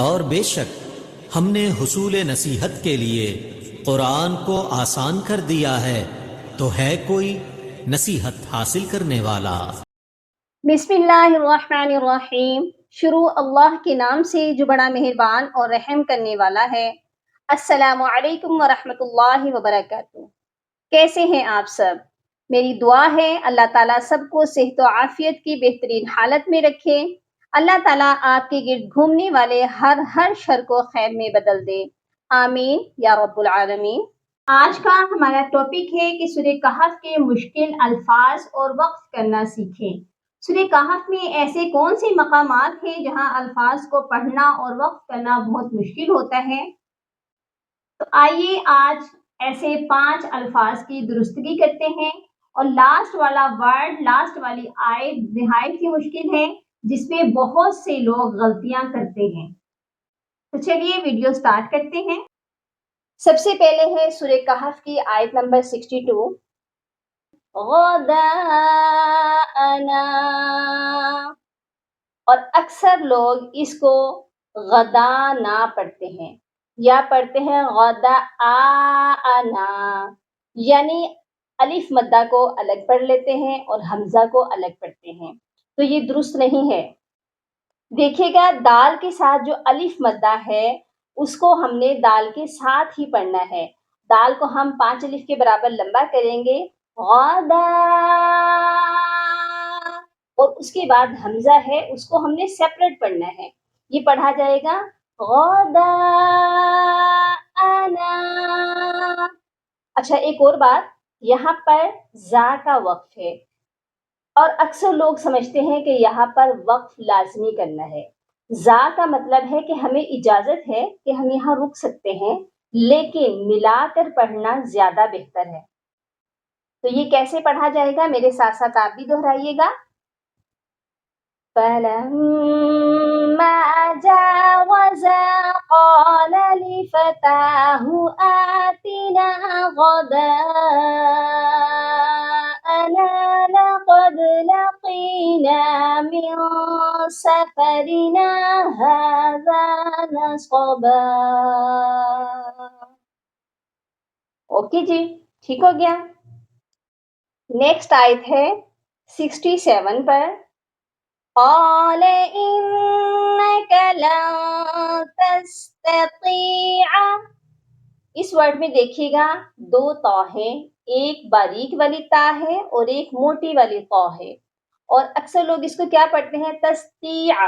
اور بے شک ہم نے حصول نصیحت کے لیے قرآن کو آسان کر دیا ہے، تو ہے کوئی نصیحت حاصل کرنے والا؟ بسم اللہ الرحمن الرحیم۔ شروع اللہ کے نام سے جو بڑا مہربان اور رحم کرنے والا ہے۔ السلام علیکم ورحمۃ اللہ وبرکاتہ۔ کیسے ہیں آپ سب؟ میری دعا ہے اللہ تعالیٰ سب کو صحت و عافیت کی بہترین حالت میں رکھے۔ اللہ تعالیٰ آپ کے گرد گھومنے والے ہر شر کو خیر میں بدل دے، آمین یا رب العالمین۔ آج کا ہمارا ٹاپک ہے کہ سورہ کہف کے مشکل الفاظ اور وقف کرنا سیکھیں۔ سورہ کہف میں ایسے کون سے مقامات ہیں جہاں الفاظ کو پڑھنا اور وقف کرنا بہت مشکل ہوتا ہے؟ تو آئیے آج ایسے 5 الفاظ کی درستگی کرتے ہیں، اور لاسٹ والا ورڈ، لاسٹ والی آیت نہایت ہی مشکل ہے، جس میں بہت سے لوگ غلطیاں کرتے ہیں۔ تو چلیے ویڈیو سٹارٹ کرتے ہیں۔ سب سے پہلے ہے سورہ کہف کی آیت نمبر 62، غداءنا، اور اکثر لوگ اس کو غدانا پڑھتے ہیں یا پڑھتے ہیں غداءنا، یعنی الف مدہ کو الگ پڑھ لیتے ہیں اور حمزہ کو الگ پڑھتے ہیں، تو یہ درست نہیں ہے۔ دیکھیے گا دال کے ساتھ جو الف مدہ ہے اس کو ہم نے دال کے ساتھ ہی پڑھنا ہے۔ دال کو ہم 5 الف کے برابر لمبا کریں گے، غدا، اور اس کے بعد حمزہ ہے اس کو ہم نے سیپریٹ پڑھنا ہے، یہ پڑھا جائے گا غدا انا۔ اچھا ایک اور بات، یہاں پر زا کا وقف ہے، اور اکثر لوگ سمجھتے ہیں کہ یہاں پر وقف لازمی کرنا ہے۔ زا کا مطلب ہے کہ ہمیں اجازت ہے کہ ہم یہاں رک سکتے ہیں، لیکن ملا کر پڑھنا زیادہ بہتر ہے۔ تو یہ کیسے پڑھا جائے گا، میرے ساتھ ساتھ آپ بھی دہرائیے گا۔ فَلَمَّا جَاوَزَا قَالَ لِفَتَاهُ آتِنَا غَدَاءَنَا لَقَدْ لَقِينَا مِن سَفَرِنَا هَذَا نَصَبًا۔ اوکے جی، ٹھیک ہو گیا۔ نیکسٹ آیت ہے 67 پر، قَالَ إِنَّكَ لَن تَسْتَطِيعَ۔ اس ورڈ میں دیکھیے گا 2 تا ہیں، ایک باریک والی تا ہے اور ایک موٹی والی تا ہے، اور اکثر لوگ اس کو کیا پڑھتے ہیں، تستیع،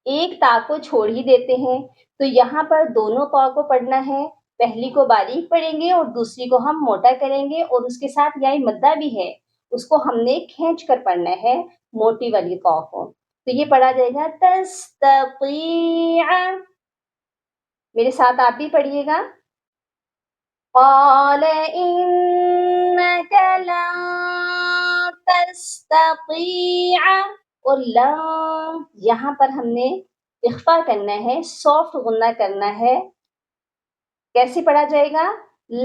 ایک تا کو چھوڑ ہی دیتے ہیں۔ تو یہاں پر دونوں تا کو پڑھنا ہے، پہلی کو باریک پڑھیں گے اور دوسری کو ہم موٹا کریں گے، اور اس کے ساتھ یا مدہ بھی ہے اس کو ہم نے کھینچ کر پڑھنا ہے، موٹی والی تا کو۔ تو یہ پڑھا جائے گا تستطیع۔ میرے ساتھ آپ بھی پڑھیے گا، قَالَ إِنَّكَ لَن تَسْتَطِيعَ، اور لن یہاں پر ہم نے اخفا کرنا ہے، سافٹ غنہ کرنا ہے۔ کیسے پڑھا جائے گا،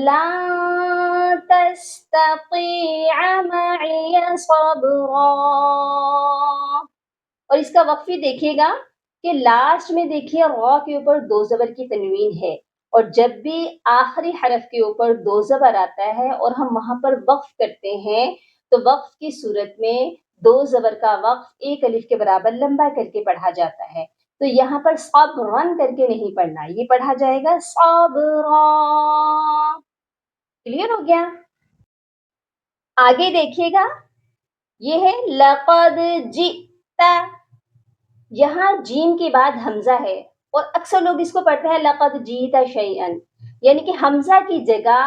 لن تستطيع معي صبرا۔ اور اس کا وقف بھی دیکھیے گا کہ لاسٹ میں دیکھیے را کے اوپر 2 زبر کی تنوین ہے، اور جب بھی آخری حرف کے اوپر 2 زبر آتا ہے اور ہم وہاں پر وقف کرتے ہیں تو وقف کی صورت میں 2 زبر کا وقف 1 الف کے برابر لمبا کر کے پڑھا جاتا ہے۔ تو یہاں پر صبرن کر کے نہیں پڑھنا، یہ پڑھا جائے گا صبرا۔ کلیئر ہو گیا؟ آگے دیکھیے گا، یہ ہے لقد جئت، یہاں جیم کے بعد حمزہ ہے، اور اکثر لوگ اس کو پڑھتے ہیں لقد جئت شیئا، یعنی کہ حمزہ کی جگہ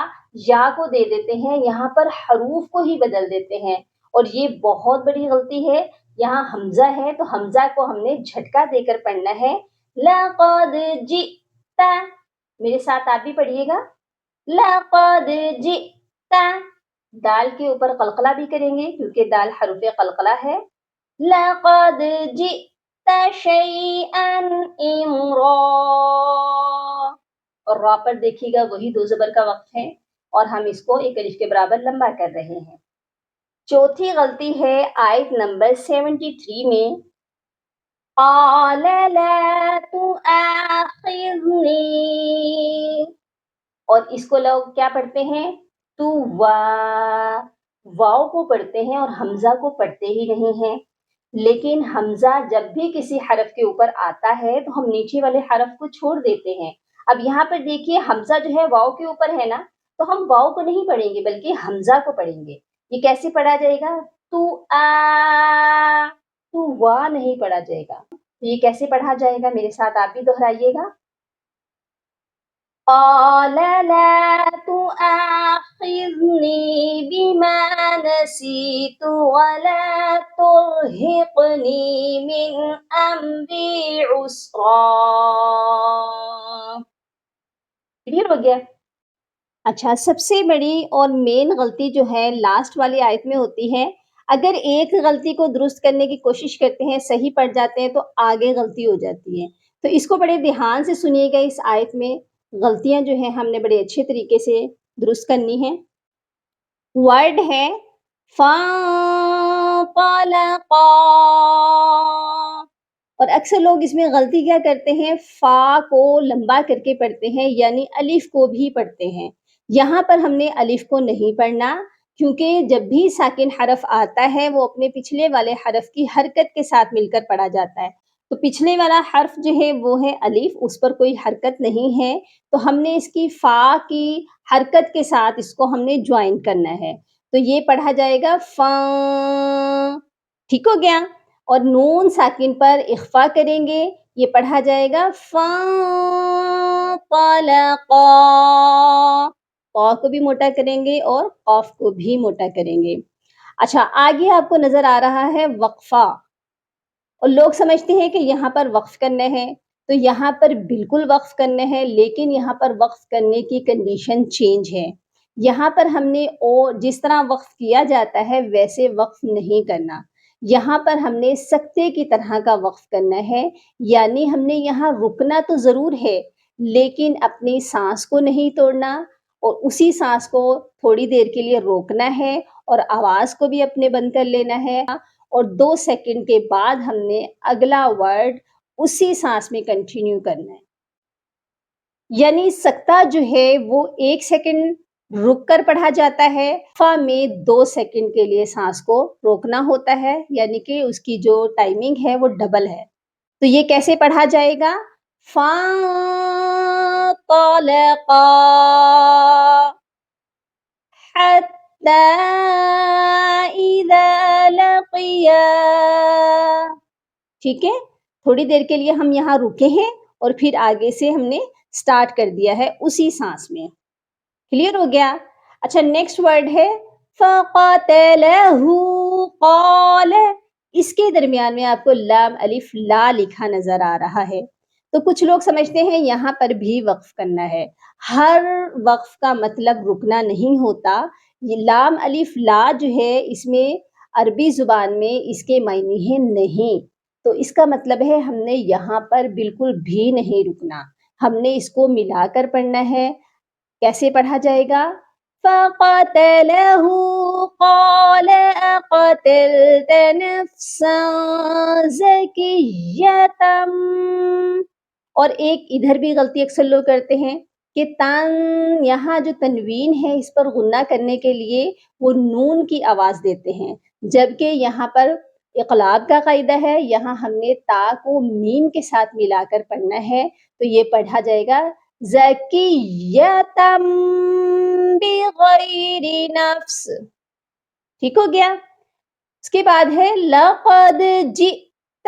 یا کو دے دیتے ہیں، یہاں پر حروف کو ہی بدل دیتے ہیں، اور یہ بہت بڑی غلطی ہے۔ یہاں حمزہ ہے تو حمزہ کو ہم نے جھٹکا دے کر پڑھنا ہے، لقد جئت۔ میرے ساتھ آپ بھی پڑھیے گا، لقد جئت، دال کے اوپر قلقلہ بھی کریں گے کیونکہ دال حروف قلقلہ ہے، لقد جئت شیئا امرا، اور را پر دیکھیے گا وہی 2 زبر کا وقف ہے، اور ہم اس کو 1 الف کے برابر لمبا کر رہے ہیں۔ چوتھی غلطی ہے آیت نمبر 73 میں، قال لا تؤاخذنی، اور اس کو لوگ کیا پڑھتے ہیں؟ تو واؤ کو پڑھتے ہیں اور حمزہ کو پڑھتے ہی نہیں ہیں. لیکن حمزہ جب بھی کسی حرف کے اوپر آتا ہے تو ہم نیچے والے حرف کو چھوڑ دیتے ہیں. اب یہاں پر دیکھیے حمزہ جو ہے واؤ کے اوپر ہے نا، تو ہم واؤ کو نہیں پڑھیں گے بلکہ حمزہ کو پڑھیں گے. یہ کیسے پڑھا جائے گا؟ تو تو وا نہیں پڑھا جائے گا. تو یہ کیسے پڑھا جائے گا؟ میرے ساتھ آپ بھی دہرائیے گا. قال لا تؤاخذني بما نسيت ولا ترهقني من أمري عسرا. کلیئر ہو گیا؟ اچھا، سب سے بڑی اور مین غلطی جو ہے لاسٹ والی آیت میں ہوتی ہے. اگر ایک غلطی کو درست کرنے کی کوشش کرتے ہیں، صحیح پڑ جاتے ہیں، تو آگے غلطی ہو جاتی ہے. تو اس کو بڑے دھیان سے سنیے گا. اس آیت میں غلطیاں جو ہیں ہم نے بڑے اچھے طریقے سے درست کرنی ہیں. ورڈ ہے فانطلقا، اور اکثر لوگ اس میں غلطی کیا کرتے ہیں؟ فا کو لمبا کر کے پڑھتے ہیں، یعنی الف کو بھی پڑھتے ہیں. یہاں پر ہم نے الف کو نہیں پڑھنا، کیونکہ جب بھی ساکن حرف آتا ہے وہ اپنے پچھلے والے حرف کی حرکت کے ساتھ مل کر پڑھا جاتا ہے. تو پچھلے والا حرف جو ہے وہ ہے الف، اس پر کوئی حرکت نہیں ہے، تو ہم نے اس کی فا کی حرکت کے ساتھ اس کو ہم نے جوائن کرنا ہے. تو یہ پڑھا جائے گا فاں. ٹھیک ہو گیا؟ اور نون ساکن پر اخفا کریں گے، یہ پڑھا جائے گا فانطلقا. قا کو بھی موٹا کریں گے اور قاف کو بھی موٹا کریں گے. اچھا، آگے آپ کو نظر آ رہا ہے وقفہ، اور لوگ سمجھتے ہیں کہ یہاں پر وقف کرنا ہے، تو یہاں پر بالکل وقف کرنا ہے، لیکن یہاں پر وقف کرنے کی کنڈیشن چینج ہے. یہاں پر ہم نے جس طرح وقف کیا جاتا ہے ویسے وقف نہیں کرنا. یہاں پر ہم نے سکتے کی طرح کا وقف کرنا ہے، یعنی ہم نے یہاں رکنا تو ضرور ہے لیکن اپنی سانس کو نہیں توڑنا، اور اسی سانس کو تھوڑی دیر کے لیے روکنا ہے اور آواز کو بھی اپنے بند کر لینا ہے، اور 2 سیکنڈ کے بعد ہم نے اگلا ورڈ اسی سانس میں کنٹینیو کرنا ہے. یعنی سکتہ جو ہے وہ 1 سیکنڈ رک کر پڑھا جاتا ہے، فا میں 2 سیکنڈ کے لیے سانس کو روکنا ہوتا ہے، یعنی کہ اس کی جو ٹائمنگ ہے وہ ڈبل ہے. تو یہ کیسے پڑھا جائے گا؟ فانطلقا حتى إذا لقيا. ٹھیک ہے، تھوڑی دیر کے لیے ہم یہاں رکے ہیں اور پھر آگے سے ہم نے سٹارٹ کر دیا ہے اسی سانس میں. کلیئر ہو گیا؟ اچھا، نیکسٹ ورڈ ہے فقاتلہ. قال، اس کے درمیان میں آپ کو لام الف لا لکھا نظر آ رہا ہے. تو کچھ لوگ سمجھتے ہیں یہاں پر بھی وقف کرنا ہے. ہر وقف کا مطلب رکنا نہیں ہوتا. یہ لام الف لا جو ہے اس میں عربی زبان میں اس کے معنی ہے نہیں، تو اس کا مطلب ہے ہم نے یہاں پر بالکل بھی نہیں رکنا، ہم نے اس کو ملا کر پڑھنا ہے. کیسے پڑھا جائے گا؟ فَقَتَلَهُ قَالَ أَقَتَلْتَ نَفْسًا زَكِيَّةً. اور ایک ادھر بھی غلطی اکثر لوگ کرتے ہیں کہ تن، یہاں جو تنوین ہے اس پر غنہ کرنے کے لیے وہ نون کی آواز دیتے ہیں، جبکہ یہاں پر اقلاب کا قاعدہ ہے، یہاں ہم نے تا کو میم کے ساتھ ملا کر پڑھنا ہے. تو یہ پڑھا جائے گا زکیۃ بغیر نفس. ٹھیک ہو گیا؟ اس کے بعد ہے لقد جئت.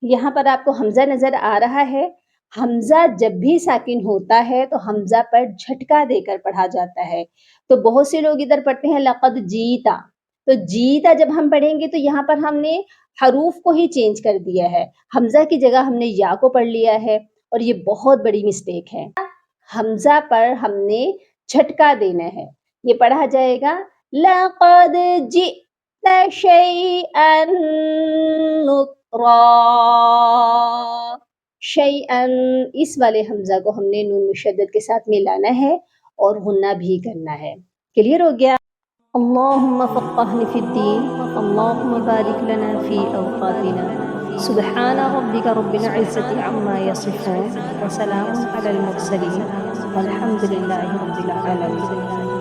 یہاں پر آپ کو حمزہ نظر آ رہا ہے. حمزہ جب بھی ساکن ہوتا ہے تو حمزہ پر جھٹکا دے کر پڑھا جاتا ہے. تو بہت سے لوگ ادھر پڑھتے ہیں لقد جیتا، تو جیتا جب ہم پڑھیں گے تو یہاں پر ہم نے حروف کو ہی چینج کر دیا ہے، حمزہ کی جگہ ہم نے یا کو پڑھ لیا ہے، اور یہ بہت بڑی مسٹیک ہے. حمزہ پر ہم نے جھٹکا دینا ہے. یہ پڑھا جائے گا لقد جئت شیئا نکرا. شیئا، اس والے حمزہ کو ہم نے نون مشدد کے ساتھ ملانا ہے اور غنہ بھی کرنا ہے. کلیئر ہو گیا؟ اللہم فقہنا فی الدین، اللہم بارک لنا فی اوقاتنا. سبحان ربك رب العزة عما يصفون وسلام على المرسلين والحمد لله رب العالمين.